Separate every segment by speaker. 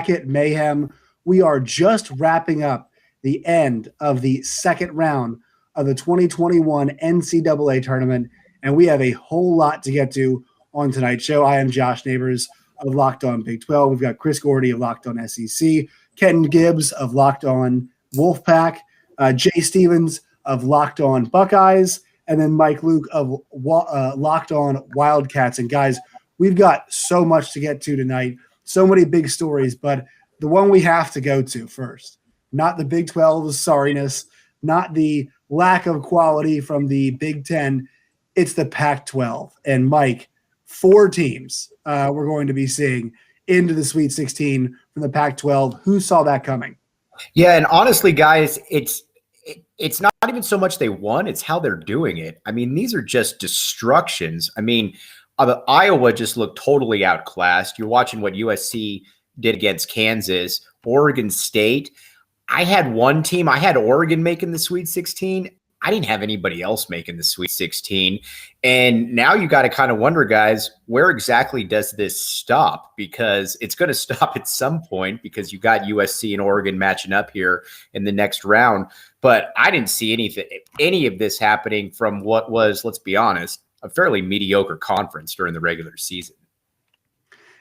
Speaker 1: bracket mayhem. We are just wrapping up the end of the second round of the 2021 NCAA tournament, and we have a whole lot to get to on tonight's show. I am Josh Neighbors of Locked On Big 12. We've got Chris Gordy of Locked On SEC, Kenton Gibbs of Locked On Wolfpack, Jay Stevens of Locked On Buckeyes, and then Mike Luke of Locked On Wildcats. And guys, we've got so much to get to tonight, so many big stories, but the one we have to go to first, not the Big 12's sorriness, not the lack of quality from the Big 10, it's the Pac-12. And Mike, 4 teams we're going to be seeing into the Sweet 16 from the Pac-12. Who saw that coming?
Speaker 2: Yeah, and honestly, guys, it's not even so much they won, it's how they're doing it. I mean, these are just destructions. I mean, Iowa just looked totally outclassed. You're watching what USC did against Kansas, Oregon State. I had one team. I had Oregon making the Sweet 16. I didn't have anybody else making the Sweet 16. And now you got to kind of wonder, guys, where exactly does this stop? Because it's going to stop at some point because you got USC and Oregon matching up here in the next round. But I didn't see any of this happening from what was, let's be honest, a fairly mediocre conference during the regular season.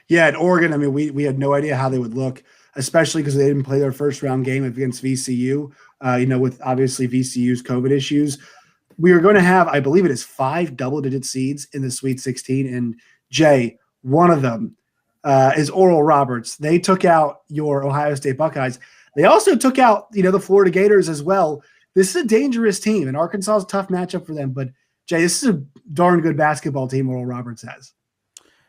Speaker 1: Yeah, at Oregon, I mean, we had no idea how they would look, especially because they didn't play their first round game against VCU, with obviously VCU's COVID issues. We are going to have, I believe it is 5 double-digit seeds in the Sweet 16. And Jay, one of them is Oral Roberts. They took out your Ohio State Buckeyes. They also took out, the Florida Gators as well. This is a dangerous team, and Arkansas is a tough matchup for them. But, Jay, this is a darn good basketball team Oral Roberts has.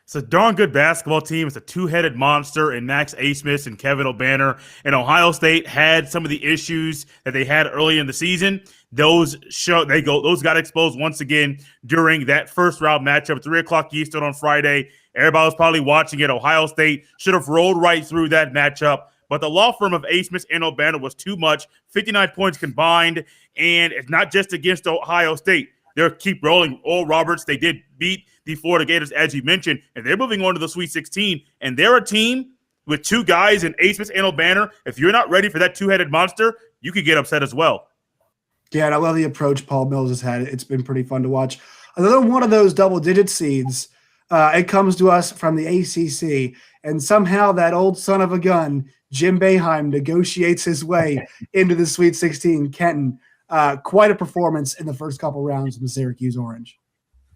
Speaker 3: It's a darn good basketball team. It's a two-headed monster in Max Abmas and Kevin O'Banner. And Ohio State had some of the issues that they had early in the season. Those got exposed once again during that first round matchup, 3:00 Eastern on Friday. Everybody was probably watching it. Ohio State should have rolled right through that matchup. But the law firm of Abmas and O'Banner was too much, 59 points combined. And it's not just against Ohio State. They'll keep rolling. Oral Roberts, they did beat the Florida Gators, as you mentioned, and they're moving on to the Sweet 16. And they're a team with 2 guys in Abmas and O'Banner. If you're not ready for that two-headed monster, you could get upset as well.
Speaker 1: Yeah, and I love the approach Paul Mills has had. It's been pretty fun to watch. Another one of those double-digit seeds, it comes to us from the ACC, and somehow that old son of a gun, Jim Boeheim, negotiates his way into the Sweet 16. Kenton, quite a performance in the first couple rounds from the Syracuse Orange.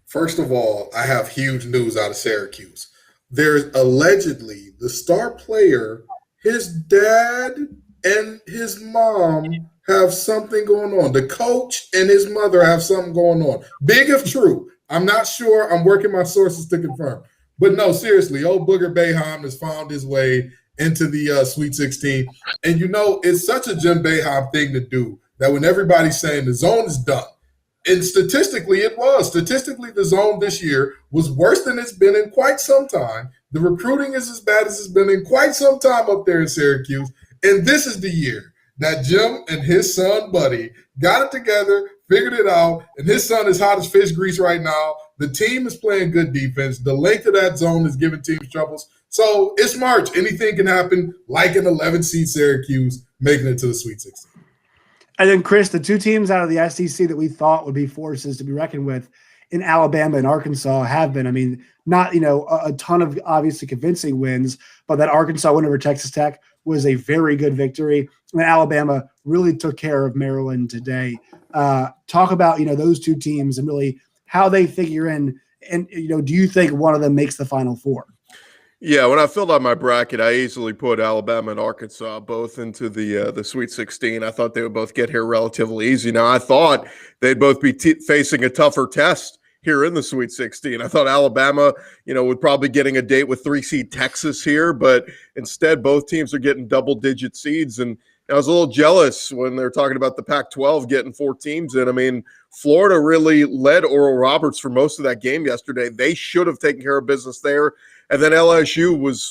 Speaker 4: First of all, I have huge news out of Syracuse. There's allegedly the star player, his dad and his mom have something going on. The coach and his mother have something going on. Big if true. I'm not sure. I'm working my sources to confirm. But no, seriously, old Booger Boeheim has found his way into the Sweet 16. And, it's such a Jim Boeheim thing to do that when everybody's saying the zone is done, and statistically, it was. Statistically, the zone this year was worse than it's been in quite some time. The recruiting is as bad as it's been in quite some time up there in Syracuse. And this is the year that Jim and his son, Buddy, got it together, figured it out, and his son is hot as fish grease right now. The team is playing good defense. The length of that zone is giving teams troubles. So it's March. Anything can happen, like an 11-seed Syracuse making it to the Sweet 16.
Speaker 1: And then, Chris, the 2 teams out of the SEC that we thought would be forces to be reckoned with in Alabama and Arkansas have been. I mean, not, a ton of obviously convincing wins, but that Arkansas win over Texas Tech was a very good victory. And Alabama really took care of Maryland today. Talk about, those 2 teams and really how they figure in. And, do you think one of them makes the Final Four?
Speaker 5: Yeah, when I filled out my bracket, I easily put Alabama and Arkansas both into the Sweet 16. I thought they would both get here relatively easy. Now, I thought they'd both be facing a tougher test here in the Sweet 16. I thought Alabama, would probably getting a date with 3-seed Texas here, but instead both teams are getting double-digit seeds. And I was a little jealous when they were talking about the Pac-12 getting 4 teams in. I mean, Florida really led Oral Roberts for most of that game yesterday. They should have taken care of business there. And then LSU was,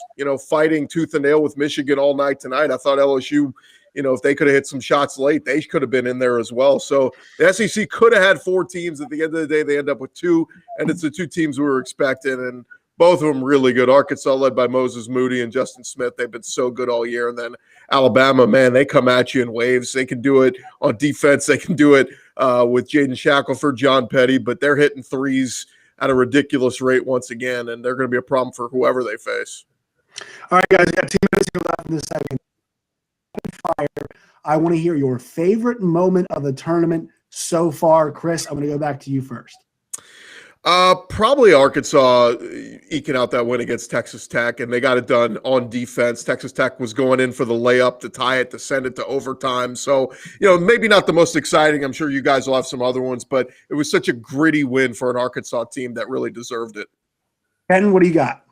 Speaker 5: fighting tooth and nail with Michigan all night tonight. I thought LSU, if they could have hit some shots late, they could have been in there as well. So the SEC could have had 4 teams. At the end of the day, they end up with 2, and it's the 2 teams we were expecting. And both of them really good. Arkansas led by Moses Moody and Justin Smith. They've been so good all year. And then Alabama, man, they come at you in waves. They can do it on defense. They can do it with Jaden Shackelford, John Petty, but they're hitting threes at a ridiculous rate once again, and they're going to be a problem for whoever they face.
Speaker 1: All right, guys, we got 2 minutes left in this segment. Fire. I want to hear your favorite moment of the tournament so far. Chris, I'm going to go back to you first.
Speaker 5: Probably Arkansas eking out that win against Texas Tech, and they got it done on defense. Texas Tech was going in for the layup to tie it, to send it to overtime. So, maybe not the most exciting. I'm sure you guys will have some other ones, but it was such a gritty win for an Arkansas team that really deserved it.
Speaker 1: Ken, what do you got?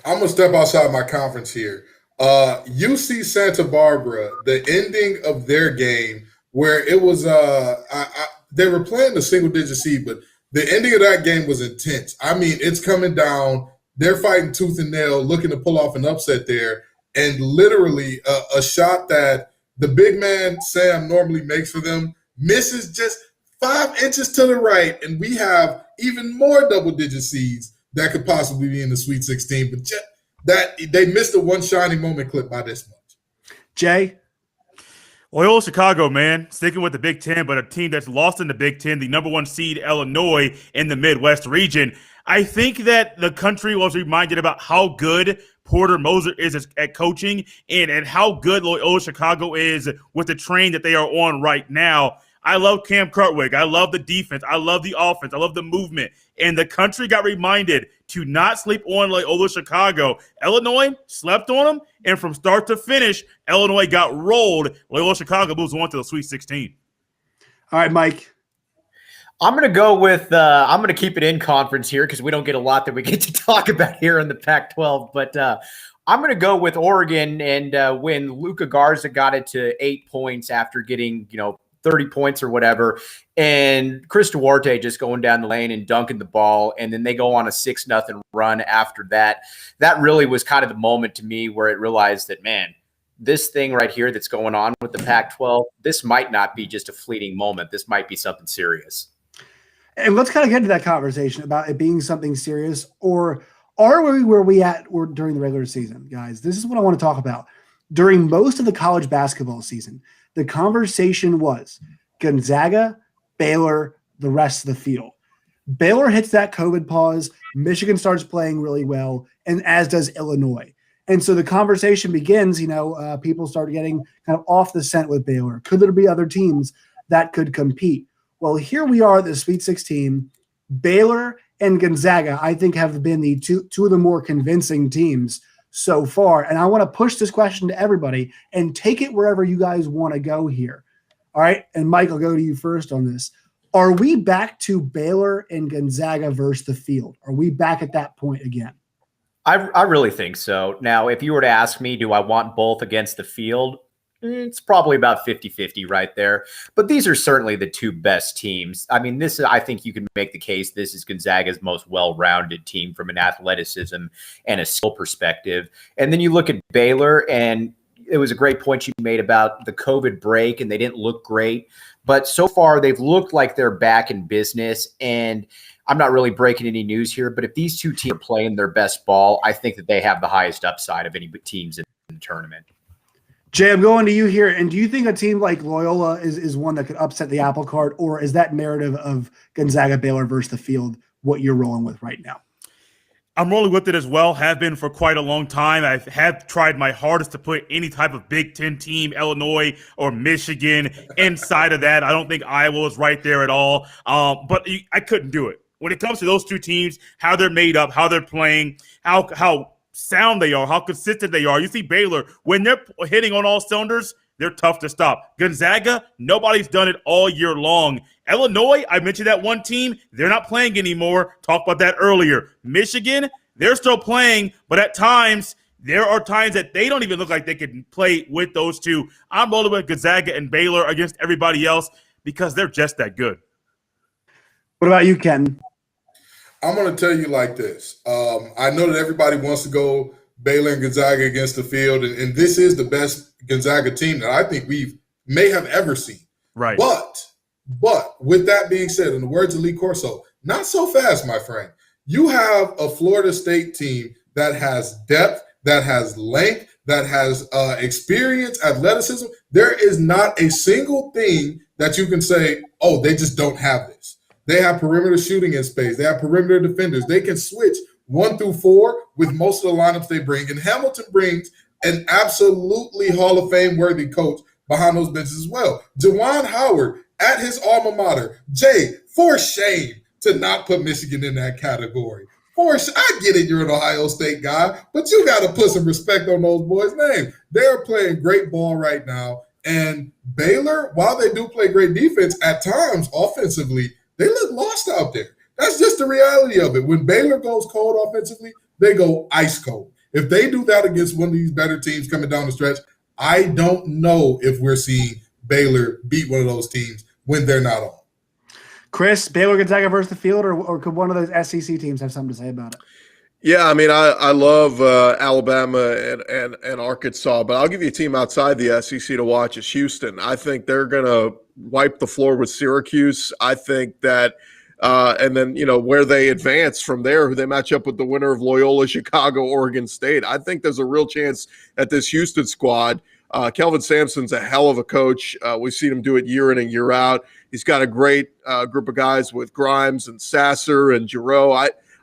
Speaker 4: I'm going to step outside my conference here. UC Santa Barbara, the ending of their game where it was they were playing the single-digit seed, but the ending of that game was intense. I mean, it's coming down. They're fighting tooth and nail, looking to pull off an upset there. And literally a shot that the big man, Sam, normally makes for them misses just 5 inches to the right. And we have even more double-digit seeds that could possibly be in the Sweet 16. But that they missed a one shining moment clip by this much.
Speaker 1: Jay?
Speaker 3: Loyola Chicago, man, sticking with the Big Ten, but a team that's lost in the Big Ten, the number 1 seed, Illinois, in the Midwest region. I think that the country was reminded about how good Porter Moser is at coaching and how good Loyola Chicago is with the train that they are on right now. I love Cam Cartwright. I love the defense. I love the offense. I love the movement. And the country got reminded to not sleep on Loyola Chicago. Illinois slept on them, and from start to finish, Illinois got rolled. Loyola Chicago moves on to the Sweet 16.
Speaker 1: All right, Mike.
Speaker 2: I'm going to go with I'm going to keep it in conference here because we don't get a lot that we get to talk about here in the Pac-12. But I'm going to go with Oregon, and when Luka Garza got it to 8 points after getting, 30 points or whatever, and Chris Duarte just going down the lane and dunking the ball, and then they go on a 6-0 run after that. That really was kind of the moment to me where it realized that, man, this thing right here that's going on with the Pac-12, this might not be just a fleeting moment. This might be something serious.
Speaker 1: And let's kind of get into that conversation about it being something serious, or are we where we at or during the regular season, guys? This is what I want to talk about. During most of the college basketball season, the conversation was Gonzaga, Baylor, the rest of the field. Baylor hits that COVID pause. Michigan starts playing really well, and as does Illinois. And so the conversation begins, people start getting kind of off the scent with Baylor. Could there be other teams that could compete? Well, here we are at the Sweet 16. Baylor and Gonzaga, I think, have been the two of the more convincing teams so far. And I want to push this question to everybody and take it wherever you guys want to go here. All right. And Mike, I'll go to you first on this. Are we back to Baylor and Gonzaga versus the field? Are we back at that point again?
Speaker 2: I really think so. Now, if you were to ask me, do I want both against the field? It's probably about 50-50 right there. But these are certainly the two best teams. I mean, I think you can make the case this is Gonzaga's most well-rounded team from an athleticism and a skill perspective. And then you look at Baylor, and it was a great point you made about the COVID break, and they didn't look great. But so far, they've looked like they're back in business. And I'm not really breaking any news here, but if these two teams are playing their best ball, I think that they have the highest upside of any teams in the tournament.
Speaker 1: Jay, I'm going to you here. And do you think a team like Loyola is one that could upset the apple cart, or is that narrative of Gonzaga, Baylor versus the field what you're rolling with right now?
Speaker 3: I'm rolling with it as well, have been for quite a long time. I have tried my hardest to put any type of Big Ten team, Illinois or Michigan, inside of that. I don't think Iowa is right there at all, but I couldn't do it. When it comes to those two teams, how they're made up, how they're playing, how sound they are, how consistent they are. You see Baylor, when they're hitting on all cylinders, they're tough to stop. Gonzaga, nobody's done it all year long. Illinois, I mentioned that one team, they're not playing anymore. Talked about that earlier. Michigan, they're still playing, but at times, there are times that they don't even look like they can play with those two. I'm rolling with Gonzaga and Baylor against everybody else because they're just that good.
Speaker 1: What about you, Ken?
Speaker 4: I'm going to tell you like this. I know that everybody wants to go Baylor and Gonzaga against the field, and this is the best Gonzaga team that I think we may have ever seen.
Speaker 3: Right.
Speaker 4: But with that being said, in the words of Lee Corso, not so fast, my friend. You have a Florida State team that has depth, that has length, that has experience, athleticism. There is not a single thing that you can say, oh, they just don't have this. They have perimeter shooting in space. They have perimeter defenders. They can switch 1 through 4 with most of the lineups they bring. And Hamilton brings an absolutely Hall of Fame worthy coach behind those benches as well. Juwan Howard at his alma mater. Jay, for shame to not put Michigan in that category. I get it, you're an Ohio State guy, but you got to put some respect on those boys' names. They're playing great ball right now. And Baylor, while they do play great defense, at times offensively, they look lost out there. That's just the reality of it. When Baylor goes cold offensively, they go ice cold. If they do that against one of these better teams coming down the stretch, I don't know if we're seeing Baylor beat one of those teams when they're not on.
Speaker 1: Chris, Baylor, Gonzaga versus the field, or could one of those SEC teams have something to say about it?
Speaker 5: Yeah, I mean, I love Alabama and Arkansas, but I'll give you a team outside the SEC to watch is Houston. I think they're going to wipe the floor with Syracuse. I think that and then, where they advance from there, who they match up with the winner of Loyola, Chicago, Oregon State. I think there's a real chance at this Houston squad. Kelvin Sampson's a hell of a coach. We've seen him do it year in and year out. He's got a great group of guys with Grimes and Sasser and Giroux.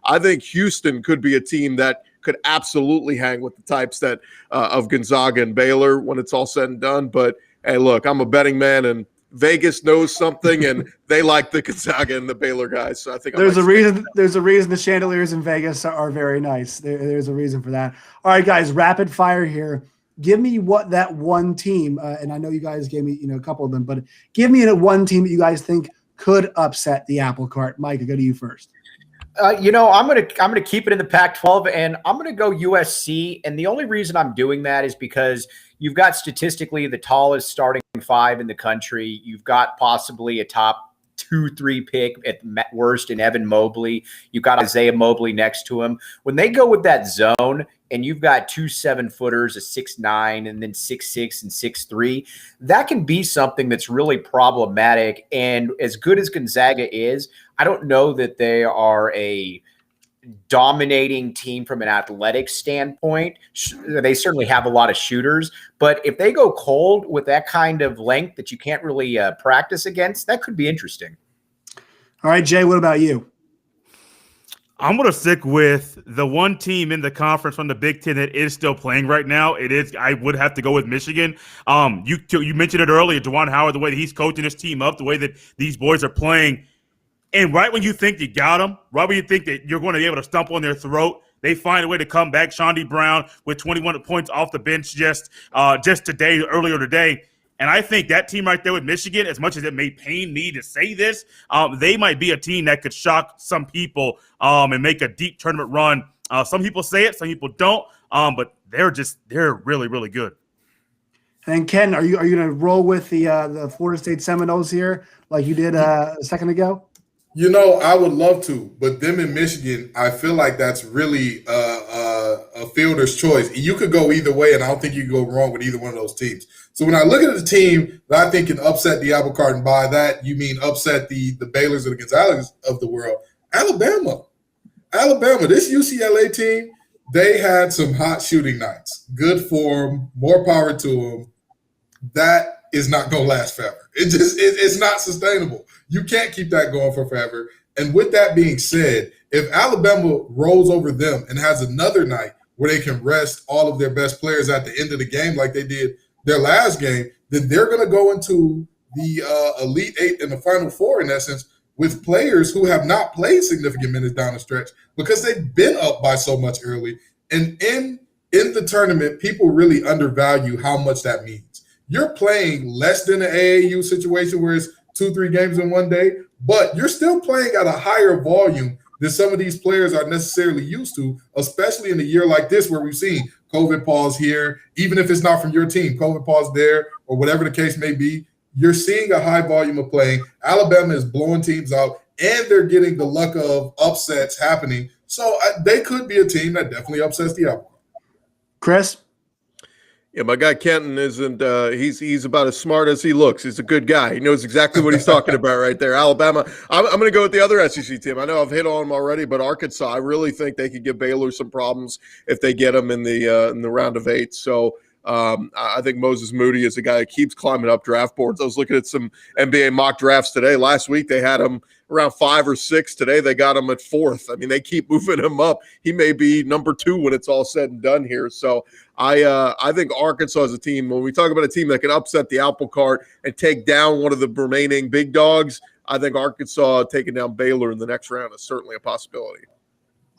Speaker 5: I think Houston could be a team that could absolutely hang with the types that of Gonzaga and Baylor when it's all said and done. But, hey, look, I'm a betting man, and Vegas knows something, and they like the Gonzaga and the Baylor guys. So I think
Speaker 1: there's a reason the chandeliers in Vegas are very nice. There's a reason for that. All right, guys, rapid fire here. Give me what that one team, and I know you guys gave me a couple of them, but give me one team that you guys think could upset the apple cart. Mike, I'll go to you first.
Speaker 2: I'm gonna keep it in the Pac-12, and I'm gonna go USC. And the only reason I'm doing that is because you've got statistically the tallest starting 5 in the country. You've got possibly a top 2-3 pick at worst in Evan Mobley. You've got Isaiah Mobley next to him. When they go with that zone, and you've got 2 7-footers, a 6'9", and then 6'6" and 6'3", that can be something that's really problematic. And as good as Gonzaga is, I don't know that they are a dominating team from an athletic standpoint. They certainly have a lot of shooters, but if they go cold with that kind of length that you can't really practice against, that could be interesting.
Speaker 1: All right, Jay, what about you?
Speaker 3: I'm going to stick with the one team in the conference from the Big Ten that is still playing right now. I would have to go with Michigan. You mentioned it earlier, Juwan Howard, the way that he's coaching his team up, the way that these boys are playing. And right when you think you got them, right when you think that you're going to be able to stomp on their throat, they find a way to come back. Shondy Brown with 21 points off the bench just earlier today. And I think that team right there with Michigan, as much as it may pain me to say this, they might be a team that could shock some people and make a deep tournament run. Some people say it, some people don't, but they're really, really good.
Speaker 1: And Ken, are you going to roll with the Florida State Seminoles here like you did a second ago?
Speaker 4: I would love to, but them in Michigan, I feel like that's really a fielder's choice. You could go either way, and I don't think you can go wrong with either one of those teams. So when I look at the team that I think can upset the apple cart, and by that you mean upset the Baylors and the Gonzagas of the world, Alabama, this UCLA team, they had some hot shooting nights. Good for them, more power to them. That is not going to last forever. It's not sustainable. You can't keep that going for forever. And with that being said, if Alabama rolls over them and has another night where they can rest all of their best players at the end of the game like they did their last game, then they're going to go into the Elite Eight and the Final Four, in essence, with players who have not played significant minutes down the stretch because they've been up by so much early. And in the tournament, people really undervalue how much that means. You're playing less than an AAU situation where it's 2-3 games in one day, but you're still playing at a higher volume than some of these players are necessarily used to, especially in a year like this where we've seen COVID pause here, even if it's not from your team, COVID pause there, or whatever the case may be. You're seeing a high volume of playing. Alabama is blowing teams out, and they're getting the luck of upsets happening. So they could be a team that definitely upsets the apple.
Speaker 1: Chris?
Speaker 5: Yeah, my guy Kenton isn't. He's about as smart as he looks. He's a good guy. He knows exactly what he's talking about right there. Alabama. I'm going to go with the other SEC team. I know I've hit on them already, but Arkansas. I really think they could give Baylor some problems if they get them in the round of 8. So I think Moses Moody is a guy that keeps climbing up draft boards. I was looking at some NBA mock drafts today. Last week they had him around 5 or 6. Today they got him at 4th. I mean, they keep moving him up. He may be number 2 when it's all said and done here. So I think Arkansas is a team. When we talk about a team that can upset the apple cart and take down one of the remaining big dogs, I think Arkansas taking down Baylor in the next round is certainly a possibility.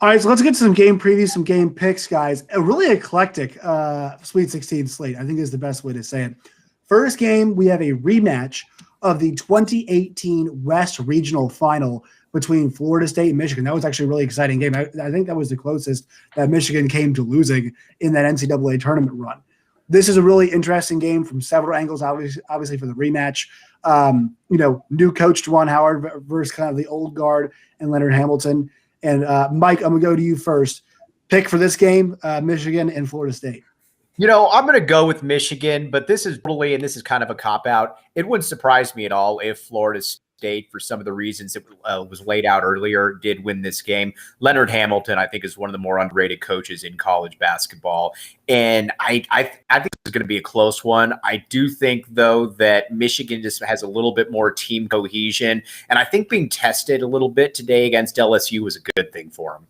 Speaker 1: All right, so let's get to some game previews, some game picks, guys. A really eclectic Sweet 16 slate, I think is the best way to say it. First game, we have a rematch of the 2018 West Regional Final between Florida State and Michigan. That was actually a really exciting game. I think that was the closest that Michigan came to losing in that NCAA tournament run. This is a really interesting game from several angles, obviously for the rematch. New coach Juwan Howard versus kind of the old guard and Leonard Hamilton. And Mike, I'm going to go to you first. Pick for this game, Michigan and Florida State.
Speaker 2: I'm going to go with Michigan, but this is kind of a cop-out. It wouldn't surprise me at all if Florida State, for some of the reasons that was laid out earlier, did win this game. Leonard Hamilton, I think, is one of the more underrated coaches in college basketball. And I think it's going to be a close one. I do think, though, that Michigan just has a little bit more team cohesion. And I think being tested a little bit today against LSU was a good thing for them.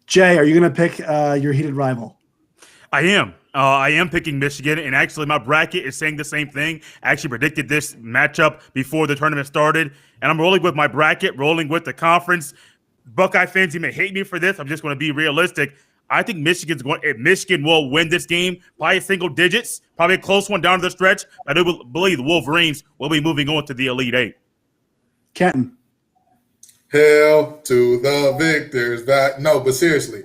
Speaker 1: Jay, are you going to pick your heated rival?
Speaker 3: I am. I am picking Michigan, and actually my bracket is saying the same thing. I actually predicted this matchup before the tournament started, and I'm rolling with my bracket, rolling with the conference. Buckeye fans, you may hate me for this. I'm just going to be realistic. I think Michigan will win this game, probably single digits, probably a close one down to the stretch. I do believe the Wolverines will be moving on to the Elite Eight.
Speaker 1: Kenton.
Speaker 4: Hail to the victors. No, but seriously,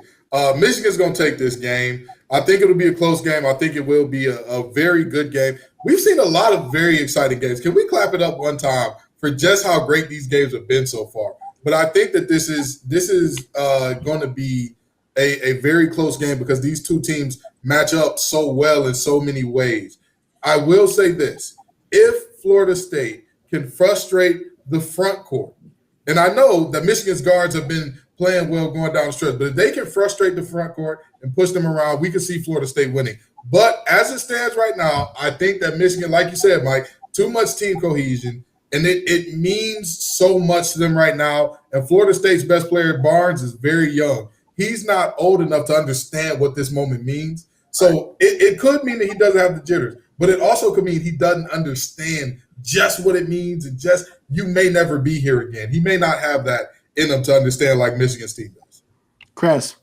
Speaker 4: Michigan's going to take this game. I think it'll be a close game. I think it will be a very good game. We've seen a lot of very exciting games. Can we clap it up one time for just how great these games have been so far? But I think that this is going to be a very close game because these two teams match up so well in so many ways. I will say this. If Florida State can frustrate the front court, and I know that Michigan's guards have been playing well going down the stretch, but if they can frustrate the front court and push them around, we can see Florida State winning. But as it stands right now, I think that Michigan, like you said, Mike, too much team cohesion, and it means so much to them right now. And Florida State's best player, Barnes, is very young. He's not old enough to understand what this moment means. So it could mean that he doesn't have the jitters, but it also could mean he doesn't understand just what it means and just you may never be here again. He may not have that in him to understand like Michigan's team does.
Speaker 1: Chris.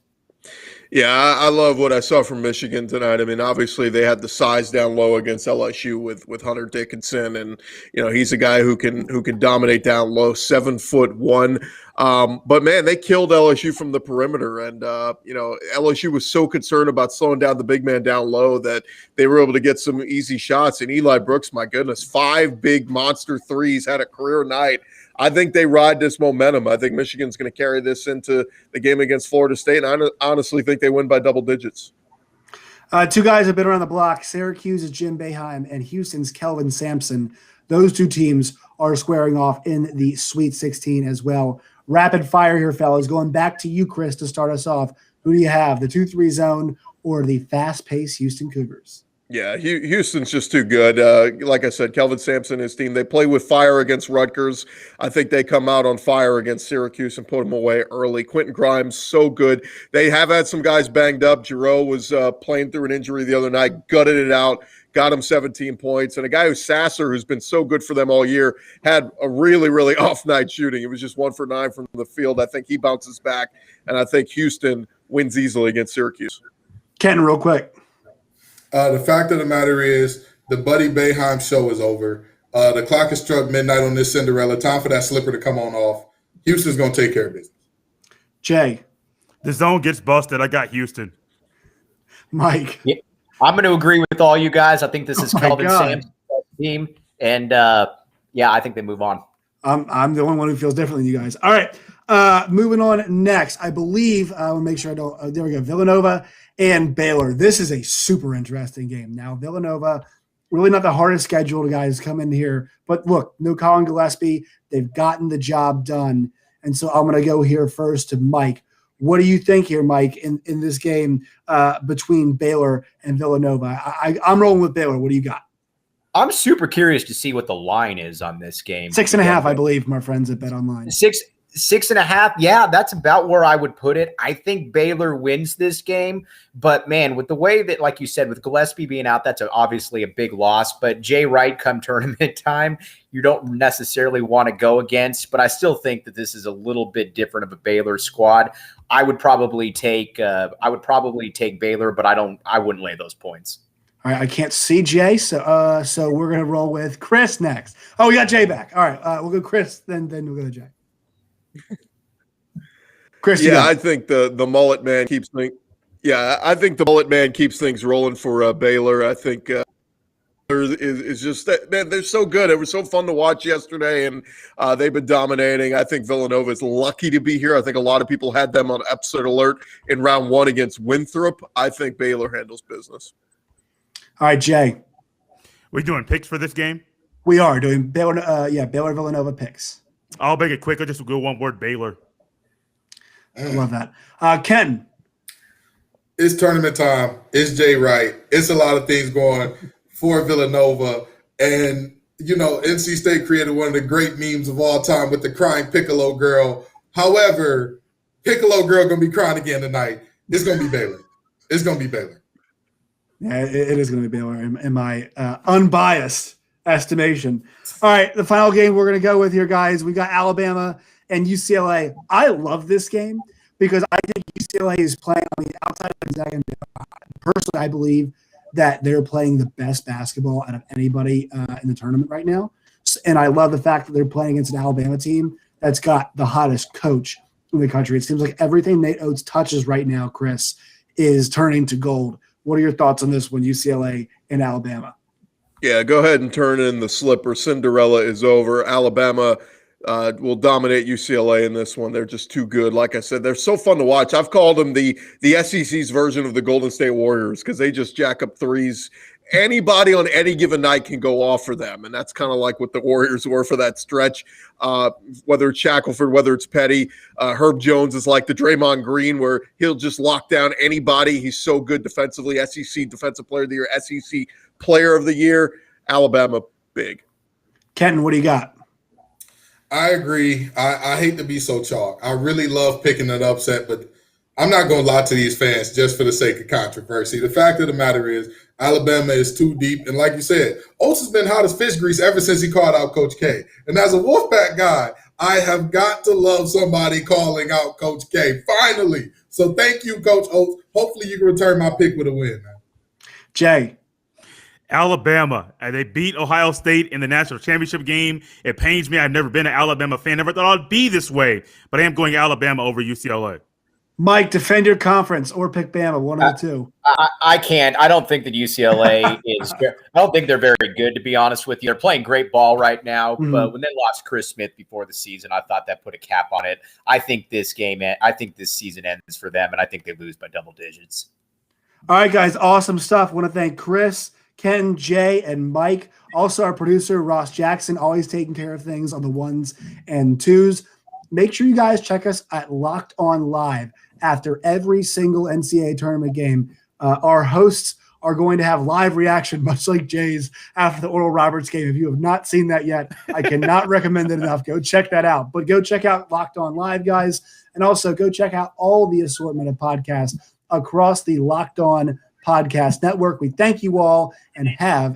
Speaker 5: Yeah, I love what I saw from Michigan tonight. I mean, obviously they had the size down low against LSU with Hunter Dickinson, and he's a guy who can dominate down low, 7'1". But man, they killed LSU from the perimeter, and LSU was so concerned about slowing down the big man down low that they were able to get some easy shots. And Eli Brooks, my goodness, 5 big monster threes, had a career night. I think they ride this momentum. I think Michigan's going to carry this into the game against Florida State, and I honestly think they win by double digits.
Speaker 1: Two guys have been around the block. Syracuse's Jim Boeheim and Houston's Kelvin Sampson. Those two teams are squaring off in the Sweet 16 as well. Rapid fire here, fellas. Going back to you, Chris, to start us off. Who do you have, the 2-3 zone or the fast-paced Houston Cougars?
Speaker 5: Yeah, Houston's just too good. Like I said, Kelvin Sampson, his team, they play with fire against Rutgers. I think they come out on fire against Syracuse and put them away early. Quentin Grimes, so good. They have had some guys banged up. Giroux was playing through an injury the other night, gutted it out, got him 17 points. And a guy who's Sasser, who's been so good for them all year, had a really, really off night shooting. It was just 1 for 9 from the field. I think he bounces back, and I think Houston wins easily against Syracuse.
Speaker 1: Ken, real quick.
Speaker 4: The fact of the matter is the Buddy Boeheim show is over. The clock has struck midnight on this Cinderella. Time for that slipper to come on off. Houston's going to take care of business.
Speaker 1: Jay.
Speaker 3: The zone gets busted. I got Houston.
Speaker 1: Mike.
Speaker 2: Yeah, I'm going to agree with all you guys. I think this is Kelvin Sampson's team. And, I think they move on.
Speaker 1: I'm the only one who feels differently than you guys. All right. Moving on next. I believe, I'll make sure I don't. There we go. Villanova and Baylor. This is a super interesting game. Now, Villanova, really not the hardest schedule guys come in here. But look, no Colin Gillespie. They've gotten the job done. And so I'm going to go here first to Mike. What do you think here, Mike, in this game between Baylor and Villanova? I'm rolling with Baylor. What do you got?
Speaker 2: I'm super curious to see what the line is on this game.
Speaker 1: 6.5, I believe, my friends at Bet Online.
Speaker 2: 6.5. Yeah, that's about where I would put it. I think Baylor wins this game, but man, with the way that, like you said, with Gillespie being out, that's obviously a big loss. But Jay Wright come tournament time, you don't necessarily want to go against, but I still think that this is a little bit different of a Baylor squad. I would probably take Baylor, but I wouldn't lay those points.
Speaker 1: All right, I can't see Jay, so we're gonna roll with Chris next. Oh, we got Jay back. All right, we'll go Chris, then we'll go to Jay. Chris,
Speaker 5: yeah, I think the mullet man keeps things. Yeah, I think the mullet man keeps things rolling for Baylor. I think is just man, they're so good. It was so fun to watch yesterday, and they've been dominating. I think Villanova is lucky to be here. I think a lot of people had them on upset alert in round 1 against Winthrop. I think Baylor handles business.
Speaker 1: All right, Jay.
Speaker 3: We doing picks for this game?
Speaker 1: We are doing Baylor. Baylor Villanova picks.
Speaker 3: I'll make it quick. I'll just go one word: Baylor.
Speaker 1: I love that. Ken.
Speaker 4: It's tournament time. It's Jay Wright. It's a lot of things going for Villanova. And, NC State created one of the great memes of all time with the crying Piccolo girl. However, Piccolo girl going to be crying again tonight. It's going to be Baylor. It's going to be Baylor.
Speaker 1: Yeah, it is going to be Baylor in my unbiased estimation. All right, the final game we're going to go with here, guys. We got Alabama and UCLA. I love this game because I think UCLA is playing on the outside of Gonzaga. Personally, I believe that they're playing the best basketball out of anybody in the tournament right now. And I love the fact that they're playing against an Alabama team that's got the hottest coach in the country. It seems like everything Nate Oates touches right now, Chris, is turning to gold. What are your thoughts on this one, UCLA and Alabama?
Speaker 5: Yeah, go ahead and turn in the slipper. Cinderella is over. Alabama will dominate UCLA in this one. They're just too good. Like I said, they're so fun to watch. I've called them the SEC's version of the Golden State Warriors because they just jack up threes. Anybody on any given night can go off for them, and that's kind of like what the Warriors were for that stretch. Whether it's Shackelford, whether it's Petty, Herb Jones is like the Draymond Green where he'll just lock down anybody. He's so good defensively. SEC Defensive Player of the Year, SEC Player of the Year. Alabama, big.
Speaker 1: Kenton, what do you got?
Speaker 4: I agree. I hate to be so chalk. I really love picking an upset, but I'm not going to lie to these fans just for the sake of controversy. The fact of the matter is Alabama is too deep. And like you said, Oates has been hot as fish grease ever since he called out Coach K. And as a Wolfpack guy, I have got to love somebody calling out Coach K, finally. So thank you, Coach Oates. Hopefully you can return my pick with a win, man.
Speaker 1: Jay.
Speaker 3: Alabama. They beat Ohio State in the national championship game. It pains me. I've never been an Alabama fan. Never thought I'd be this way. But I am going Alabama over UCLA.
Speaker 1: Mike, defend your conference or pick Bama, one of the two.
Speaker 2: I can't. I don't think that UCLA is – I don't think they're very good, to be honest with you. They're playing great ball right now, but when they lost Chris Smith before the season, I thought that put a cap on it. I think this season ends for them, and I think they lose by double digits.
Speaker 1: All right, guys, awesome stuff. I want to thank Chris, Ken, Jay, and Mike. Also, our producer, Ross Jackson, always taking care of things on the ones and twos. Make sure you guys check us at Locked On Live after every single NCAA tournament game. Our hosts are going to have live reaction, much like Jay's after the Oral Roberts game. If you have not seen that yet, I cannot recommend it enough. Go check that out. But go check out Locked On Live, guys. And also go check out all the assortment of podcasts across the Locked On Podcast Network. We thank you all and have a